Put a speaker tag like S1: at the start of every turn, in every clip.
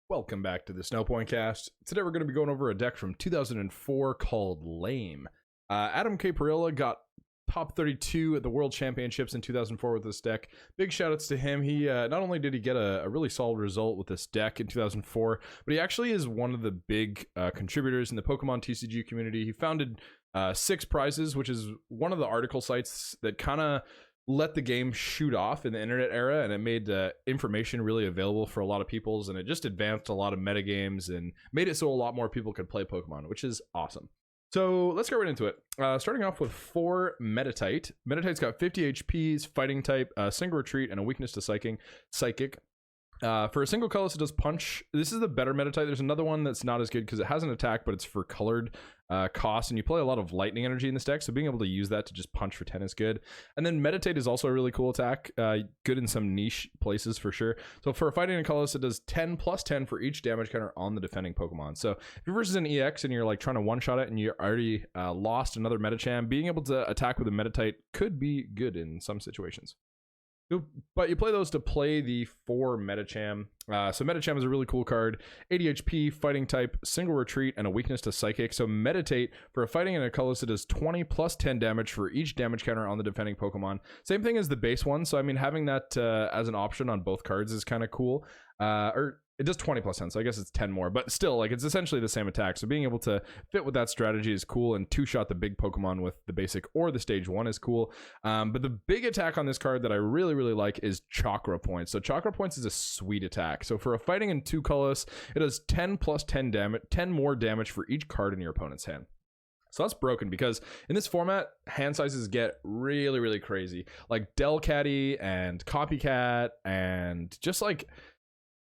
S1: Welcome back to the Snowpoint Cast. Today we're going to be going over a deck from 2004 called LaMe. Adam K. Perilla got top 32 at the World Championships in 2004 with this deck. Big shoutouts to him. He not only did he get a really solid result with this deck in 2004, but he actually is one of the big contributors in the Pokemon TCG community. He founded 6 Prizes, which is one of the article sites that kind of let the game shoot off in the internet era, and it made information really available for a lot of peoples, and it just advanced a lot of metagames and made it so a lot more people could play Pokemon, which is awesome. So let's get right into it. Starting off with 4 Meditite. Meditite's got 50 HPs, fighting type, single retreat, and a weakness to psychic. For a single colorless, it does punch. This is the better Meditite. There's another one that's not as good because it has an attack, but it's for colored cost, and you play a lot of lightning energy in this deck, so being able to use that to just punch for 10 is good. And then Meditate is also a really cool attack, good in some niche places for sure. So for a fighting and colorless, it does 10 plus 10 for each damage counter on the defending Pokemon. So if you're versus an EX and you're like trying to one-shot it and you already lost another Medicham, being able to attack with a Meditite could be good in some situations. But you play those to play the 4 Medicham. So Medicham is a really cool card. 80 HP, fighting type, single retreat, and a weakness to psychic. So Meditate, for a fighting and a colorless, it does 20 plus 10 damage for each damage counter on the defending Pokemon. Same thing as the base one. So I mean, having that as an option on both cards is kind of cool. Or it does 20 plus 10, so I guess it's 10 more, but still, like, it's essentially the same attack. So being able to fit with that strategy is cool, and 2-shot the big Pokemon with the basic or the stage 1 is cool. But the big attack on this card that I really like is Chakra Points. So Chakra Points is a sweet attack. So for a fighting and 2 colorless, it does 10 plus 10 damage, 10 more damage for each card in your opponent's hand. So that's broken because in this format, hand sizes get really crazy. Like Delcatty and Copycat and just like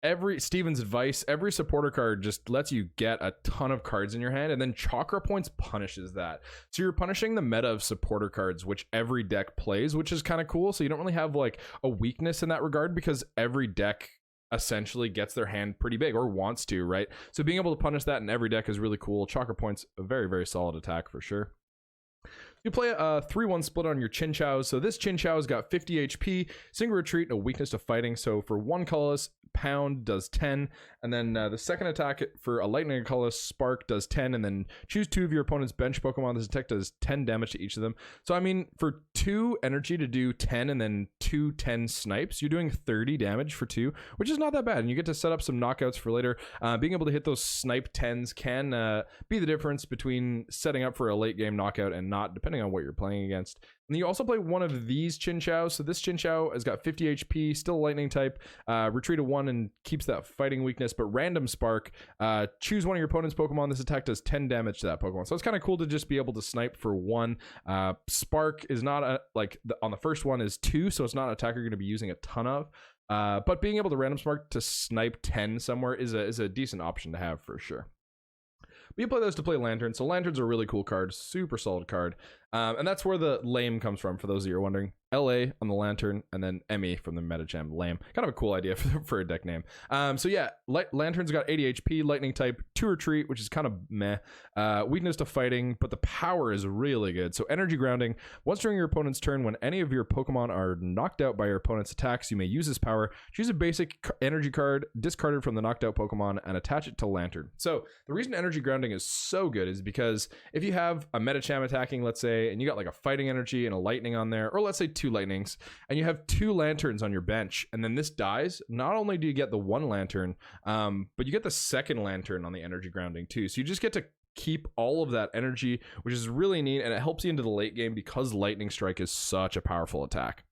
S1: every Steven's Advice, every supporter card just lets you get a ton of cards in your hand, and then Chakra Points punishes that. So you're punishing the meta of supporter cards, which every deck plays, which is kind of cool. So you don't really have like a weakness in that regard because every deck essentially gets their hand pretty big or wants to, right? So being able to punish that in every deck is really cool. Chakra Points, a very solid attack for sure. You play a 3-1 split on your Chinchou. So this Chinchou's got 50 HP, single retreat, and a weakness to fighting. So for 1 colorless, Pound does 10, and then the second attack for a lightning colorless, Spark does 10, and then choose 2 of your opponent's bench Pokemon. This attack does 10 damage to each of them. So I mean, for 2 energy to do 10 and then 2 10 snipes, you're doing 30 damage for 2, which is not that bad, and you get to set up some knockouts for later. Being able to hit those snipe 10s can be the difference between setting up for a late game knockout and not, depending on what you're playing against. And you also play one of these Chinchou. So this Chinchou has got 50 HP, still lightning type, retreat of 1 and keeps that fighting weakness, but random Spark. Choose one of your opponent's Pokemon. This attack does 10 damage to that Pokemon. So it's kind of cool to just be able to snipe for 1. Spark is not on the first one is 2, so it's not an attack you're going to be using a ton of. But being able to random Spark to snipe 10 somewhere is a decent option to have for sure. But you play those to play Lanturn. So Lanturn's a really cool card, super solid card. And that's where the LaMe comes from, for those of you who are wondering. LA on the Lanturn, and then ME from the Medicham. LaMe. Kind of a cool idea for a deck name. So yeah, Lanturn's got 80 HP, lightning type, 2 retreat, which is kind of meh. Weakness to fighting, but the power is really good. So energy grounding. Once during your opponent's turn, when any of your Pokemon are knocked out by your opponent's attacks, you may use this power. Choose a basic energy card, discard it from the knocked out Pokemon, and attach it to Lanturn. So the reason energy grounding is so good is because if you have a Medicham attacking, let's say, and you got like a fighting energy and a lightning on there, or let's say 2 lightnings, and you have 2 lanturns on your bench, and then this dies, not only do you get the 1 lantern, but you get the second lantern on the energy grounding too. So you just get to keep all of that energy, which is really neat, and it helps you into the late game because Lightning Strike is such a powerful attack.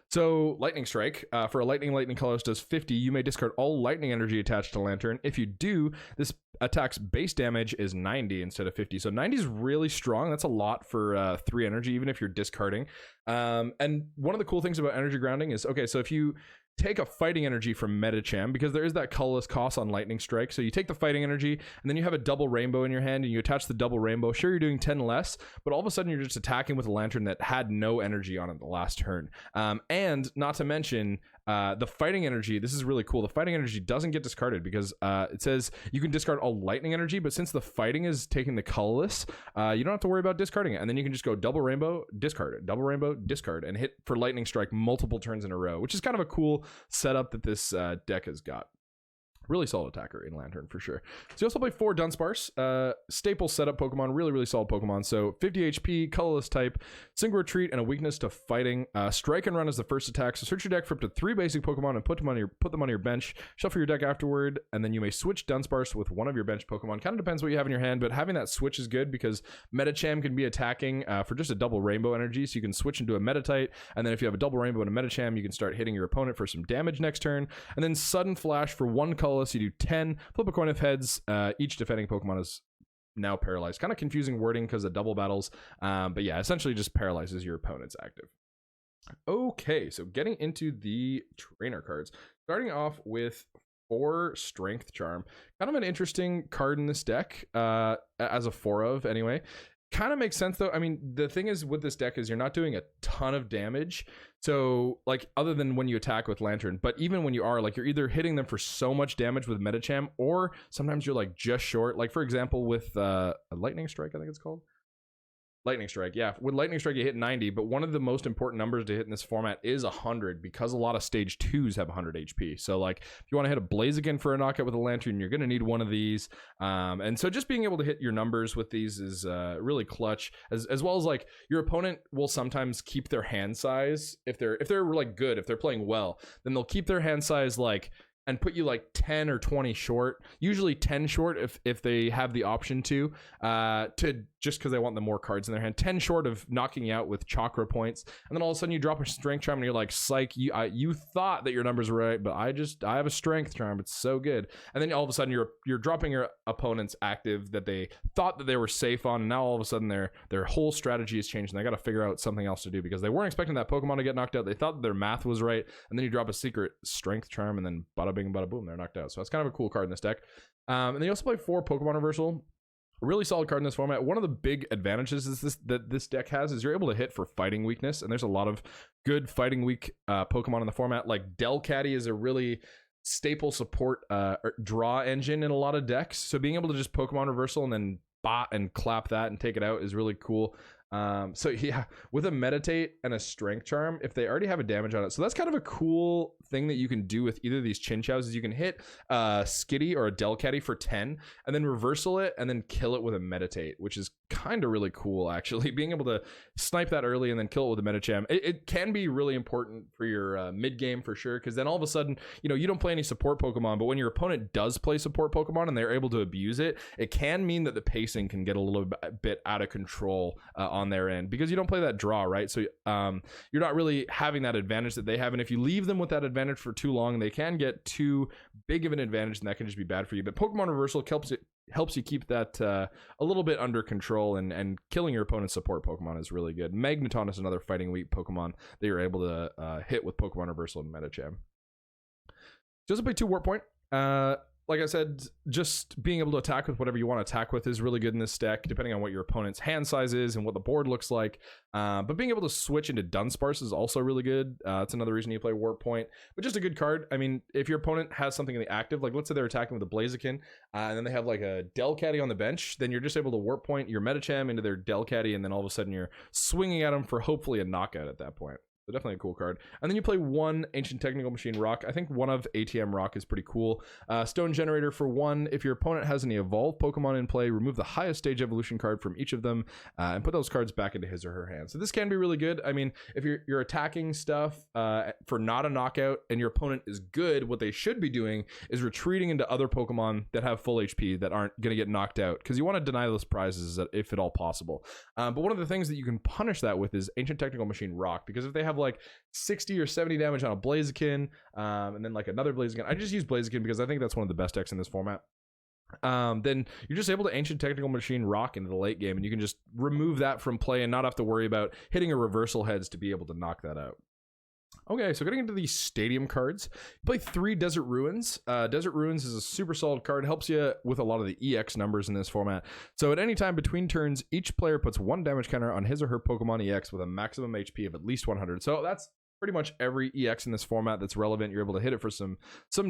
S1: So Lightning Strike, for a lightning colorless does 50. You may discard all lightning energy attached to Lanturn. If you do, this attack's base damage is 90 instead of 50. So 90 is really strong. That's a lot for 3 energy, even if you're discarding. And one of the cool things about energy grounding is, okay, so if you take a fighting energy from Medicham, because there is that colorless cost on Lightning Strike. So you take the fighting energy, and then you have a double rainbow in your hand, and you attach the double rainbow. Sure, you're doing 10 less, but all of a sudden you're just attacking with a Lantern that had no energy on it the last turn. And not to mention, The fighting energy, this is really cool. The fighting energy doesn't get discarded because it says you can discard all lightning energy, but since the fighting is taking the colorless, you don't have to worry about discarding it. And then you can just go double rainbow, discard it, double rainbow, discard, and hit for lightning strike multiple turns in a row, which is kind of a cool setup that this deck has got. Really solid attacker in Lanturn for sure. So you also play 4 Dunsparce, staple setup Pokemon, really solid Pokemon. So 50 HP, colorless type, single retreat, and a weakness to fighting. Strike and run is the first attack. So search your deck for up to 3 basic Pokemon and put them on your bench. Shuffle your deck afterward, and then you may switch Dunsparce with one of your bench Pokemon. Kind of depends what you have in your hand, but having that switch is good because Medicham can be attacking for just a double rainbow energy. So you can switch into a Meditite, and then if you have a double rainbow and a Medicham, you can start hitting your opponent for some damage next turn. And then sudden flash for 1 color. So you do 10, flip a coin of heads. Each defending Pokemon is now paralyzed. Kind of confusing wording because of double battles, but yeah, essentially just paralyzes your opponent's active. Okay, so getting into the trainer cards, starting off with 4 Strength Charm. Kind of an interesting card in this deck, as a 4 of anyway. Kind of makes sense though. I mean, the thing is with this deck is you're not doing a ton of damage. So like other than when you attack with Lanturn, but even when you are, like, you're either hitting them for so much damage with Medicham, or sometimes you're like just short. Like for example with a Lightning Strike, I think it's called. Lightning Strike, yeah. With Lightning Strike, you hit 90, but one of the most important numbers to hit in this format is 100 because a lot of stage 2s have 100 HP. So, like, if you want to hit a Blaziken for a knockout with a Lanturn, you're going to need one of these. And so just being able to hit your numbers with these is really clutch, as well as, like, your opponent will sometimes keep their hand size. If they're like, good, if they're playing well, then they'll keep their hand size, like, and put you like 10 or 20 short, usually 10 short if they have the option to just because they want the more cards in their hand, 10 short of knocking you out with chakra points, and then all of a sudden you drop a Strength Charm and you're like, psych, you thought that your numbers were right, but I have a Strength Charm, it's so good. And then all of a sudden you're dropping your opponent's active that they thought that they were safe on, and now all of a sudden their whole strategy has changed and they got to figure out something else to do because they weren't expecting that Pokemon to get knocked out. They thought that their math was right, and then you drop a secret Strength Charm and then bada bing bada boom, they're knocked out. So that's kind of a cool card in this deck. And then you also play 4 Pokemon Reversal. A really solid card in this format. One of the big advantages is that this deck has is you're able to hit for fighting weakness, and there's a lot of good fighting weak Pokemon in the format. Like Delcatty is a really staple support draw engine in a lot of decks. So being able to just Pokemon Reversal and then bot and clap that and take it out is really cool. So yeah, with a Meditate and a Strength Charm, if they already have a damage on it, so that's kind of a cool thing that you can do with either of these Chinchous is you can hit a Skitty or a Delcatty for 10 and then reversal it and then kill it with a Meditate, which is kind of really cool actually. Being able to snipe that early and then kill it with a Medicham, it can be really important for your mid game for sure, because then all of a sudden, you know, you don't play any support Pokemon, but when your opponent does play support Pokemon and they're able to abuse it, it can mean that the pacing can get a little bit out of control on their end because you don't play that draw, right? So you're not really having that advantage that they have, and if you leave them with that advantage for too long, they can get too big of an advantage and that can just be bad for you. But Pokemon Reversal helps you keep that a little bit under control, and killing your opponent's support Pokemon is really good. Magneton is another fighting weak Pokemon that you're able to hit with Pokemon Reversal and Medicham. Just play 2 Warp Point. Like I said, just being able to attack with whatever you want to attack with is really good in this deck, depending on what your opponent's hand size is and what the board looks like. But being able to switch into Dunsparce is also really good. That's another reason you play Warp Point. But just a good card. I mean, if your opponent has something in the active, like let's say they're attacking with a Blaziken, and then they have like a Delcatty on the bench, then you're just able to Warp Point your Medicham into their Delcatty, and then all of a sudden you're swinging at them for hopefully a knockout at that point. So definitely a cool card. And then you play 1 Ancient Technical Machine Rock. I think one of ATM Rock is pretty cool. Stone Generator for 1. If your opponent has any evolved Pokemon in play, remove the highest stage evolution card from each of them and put those cards back into his or her hand. So this can be really good. I mean, if you're attacking stuff for not a knockout and your opponent is good, what they should be doing is retreating into other Pokemon that have full HP that aren't going to get knocked out, because you want to deny those prizes if at all possible. But one of the things that you can punish that with is Ancient Technical Machine Rock, because if they have like 60 or 70 damage on a Blaziken, and then like another Blaziken, I just use Blaziken because I think that's one of the best decks in this format. Then you're just able to Ancient Technical Machine Rock into the late game, and you can just remove that from play and not have to worry about hitting a reversal heads to be able to knock that out. Okay, so getting into these stadium cards, you play 3 Desert Ruins. Desert Ruins is a super solid card, helps you with a lot of the EX numbers in this format. So at any time between turns, each player puts 1 damage counter on his or her Pokemon EX with a maximum HP of at least 100. So that's pretty much every EX in this format that's relevant. You're able to hit it for some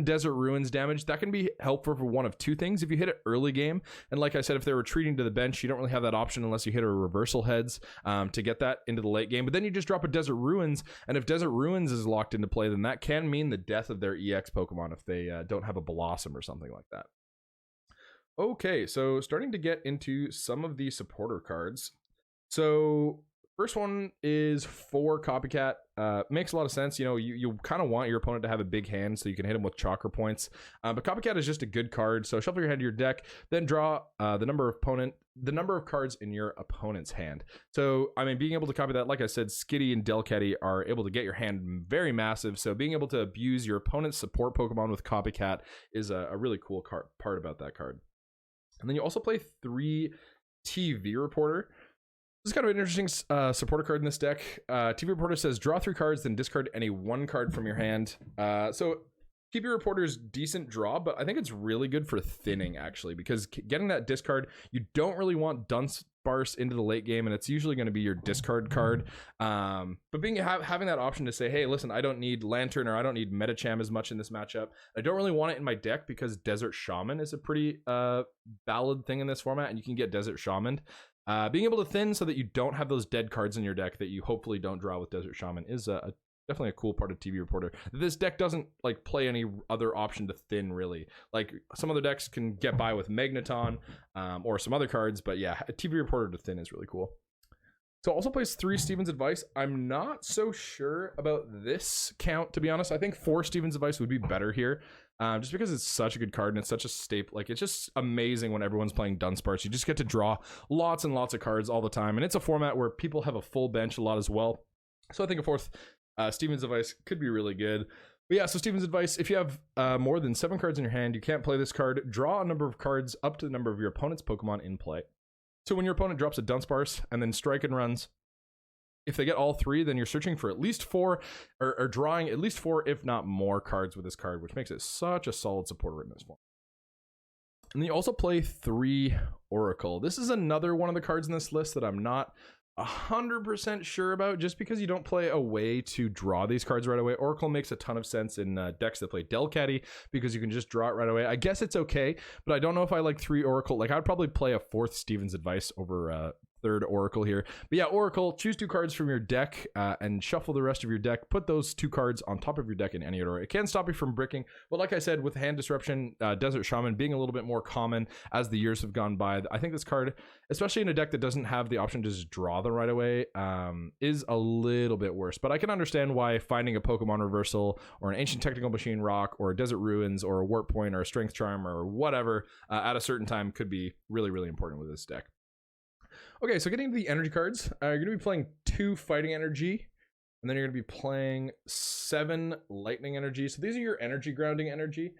S1: Desert Ruins damage. That can be helpful for one of two things. If you hit it early game, and like I said, if they're retreating to the bench, you don't really have that option unless you hit a reversal heads to get that into the late game. But then you just drop a Desert Ruins, and if Desert Ruins is locked into play, then that can mean the death of their EX Pokemon if they don't have a Blossom or something like that. Okay, so starting to get into some of the supporter cards. So first one is for Copycat. Makes a lot of sense. You know, you kind of want your opponent to have a big hand so you can hit him with chakra points. But Copycat is just a good card. So shuffle your hand to your deck, then draw the number of cards in your opponent's hand. So, I mean, being able to copy that, like I said, Skitty and Delcatty are able to get your hand very massive. So being able to abuse your opponent's support Pokemon with Copycat is a really cool part about that card. And then you also play 3 TV Reporter. This is kind of an interesting supporter card in this deck. TV Reporter says draw 3 cards, then discard any 1 card from your hand. So TV Reporter's decent draw, but I think it's really good for thinning, actually, because getting that discard, you don't really want Dunsparce into the late game, and it's usually going to be your discard card. But having that option to say, hey, listen, I don't need Lanturn or I don't need Medicham as much in this matchup. I don't really want it in my deck because Desert Shaman is a pretty valid thing in this format, and you can get Desert Shaman. Being able to thin so that you don't have those dead cards in your deck that you hopefully don't draw with Desert Shaman is definitely a cool part of TV Reporter. This deck doesn't like play any other option to thin, really. Like some other decks can get by with Magneton or some other cards, but yeah, a TV Reporter to thin is really cool. So also plays 3 Steven's Advice. I'm not so sure about this count, to be honest. I think 4 Steven's Advice would be better here. Just because it's such a good card and it's such a staple. Like, it's just amazing when everyone's playing Dunsparce. You just get to draw lots and lots of cards all the time. And it's a format where people have a full bench a lot as well. So I think a 4th Steven's Advice could be really good. But yeah, so Steven's Advice, if you have more than 7 cards in your hand, you can't play this card. Draw a number of cards up to the number of your opponent's Pokemon in play. So when your opponent drops a Dunsparce and then strike and runs, if they get all 3, then you're searching for at least 4, or drawing at least 4, if not more cards with this card, which makes it such a solid supporter in this form. And then you also play 3 Oracle. This is another one of the cards in this list that I'm not 100% sure about, just because you don't play a way to draw these cards right away. Oracle makes a ton of sense in decks that play Delcatty because you can just draw it right away. I guess it's okay, but I don't know if I like 3 Oracle. Like, I'd probably play a 4th Steven's Advice over 3rd Oracle here. But yeah, Oracle, choose 2 cards from your deck and shuffle the rest of your deck. Put those 2 cards on top of your deck in any order. It can stop you from bricking, but like I said, with hand disruption, Desert Shaman being a little bit more common as the years have gone by, I think this card, especially in a deck that doesn't have the option to just draw them right away, is a little bit worse. But I can understand why finding a Pokemon Reversal or an Ancient Technical Machine Rock or a Desert Ruins or a Warp Point or a Strength Charm or whatever at a certain time could be really, really important with this deck. Okay, so getting to the energy cards, you're going to be playing 2 Fighting Energy, and then you're going to be playing 7 Lightning Energy. So these are your Energy Grounding energy.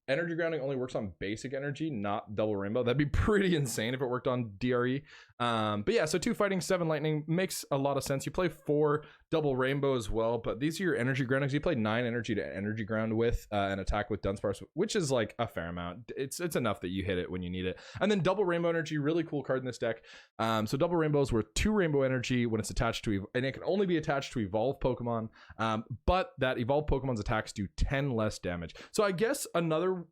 S1: Energy Grounding only works on basic energy, not Double Rainbow. That'd be pretty insane if it worked on DRE. But yeah, so 2 Fighting, 7 Lightning makes a lot of sense. You play 4 Double Rainbow as well, but these are your Energy Groundings. You play 9 energy to Energy Ground with an attack with Dunsparce, which is like a fair amount. It's enough that you hit it when you need it. And then Double Rainbow Energy, really cool card in this deck. So Double Rainbows were 2 Rainbow Energy when it's attached to, and it can only be attached to Evolve Pokemon, but that Evolve Pokemon's attacks do 10 less damage. So I guess another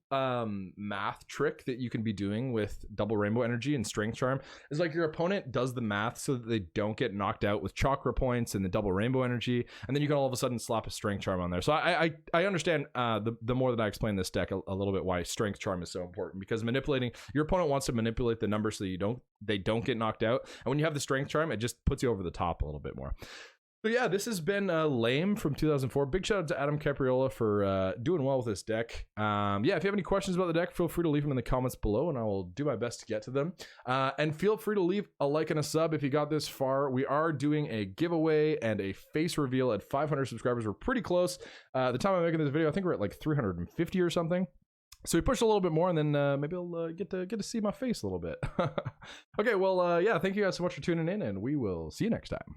S1: math trick that you can be doing with Double Rainbow Energy and Strength Charm is like your opponent does the math so that they don't get knocked out with chakra points and the Double Rainbow Energy, and then you can all of a sudden slap a Strength Charm on there. So I understand the more that I explain this deck a little bit why Strength Charm is so important, because manipulating your opponent wants to manipulate the numbers so they don't get knocked out, and when you have the Strength Charm, it just puts you over the top a little bit more. So yeah, this has been LaMe from 2004. Big shout out to Adam Capriola for doing well with this deck. Yeah, if you have any questions about the deck, feel free to leave them in the comments below, and I will do my best to get to them. And feel free to leave a like and a sub if you got this far. We are doing a giveaway and a face reveal at 500 subscribers. We're pretty close. The time I'm making this video, I think we're at like 350 or something. So we pushed a little bit more, and then maybe I'll get to see my face a little bit. Okay, well, yeah, thank you guys so much for tuning in, and we will see you next time.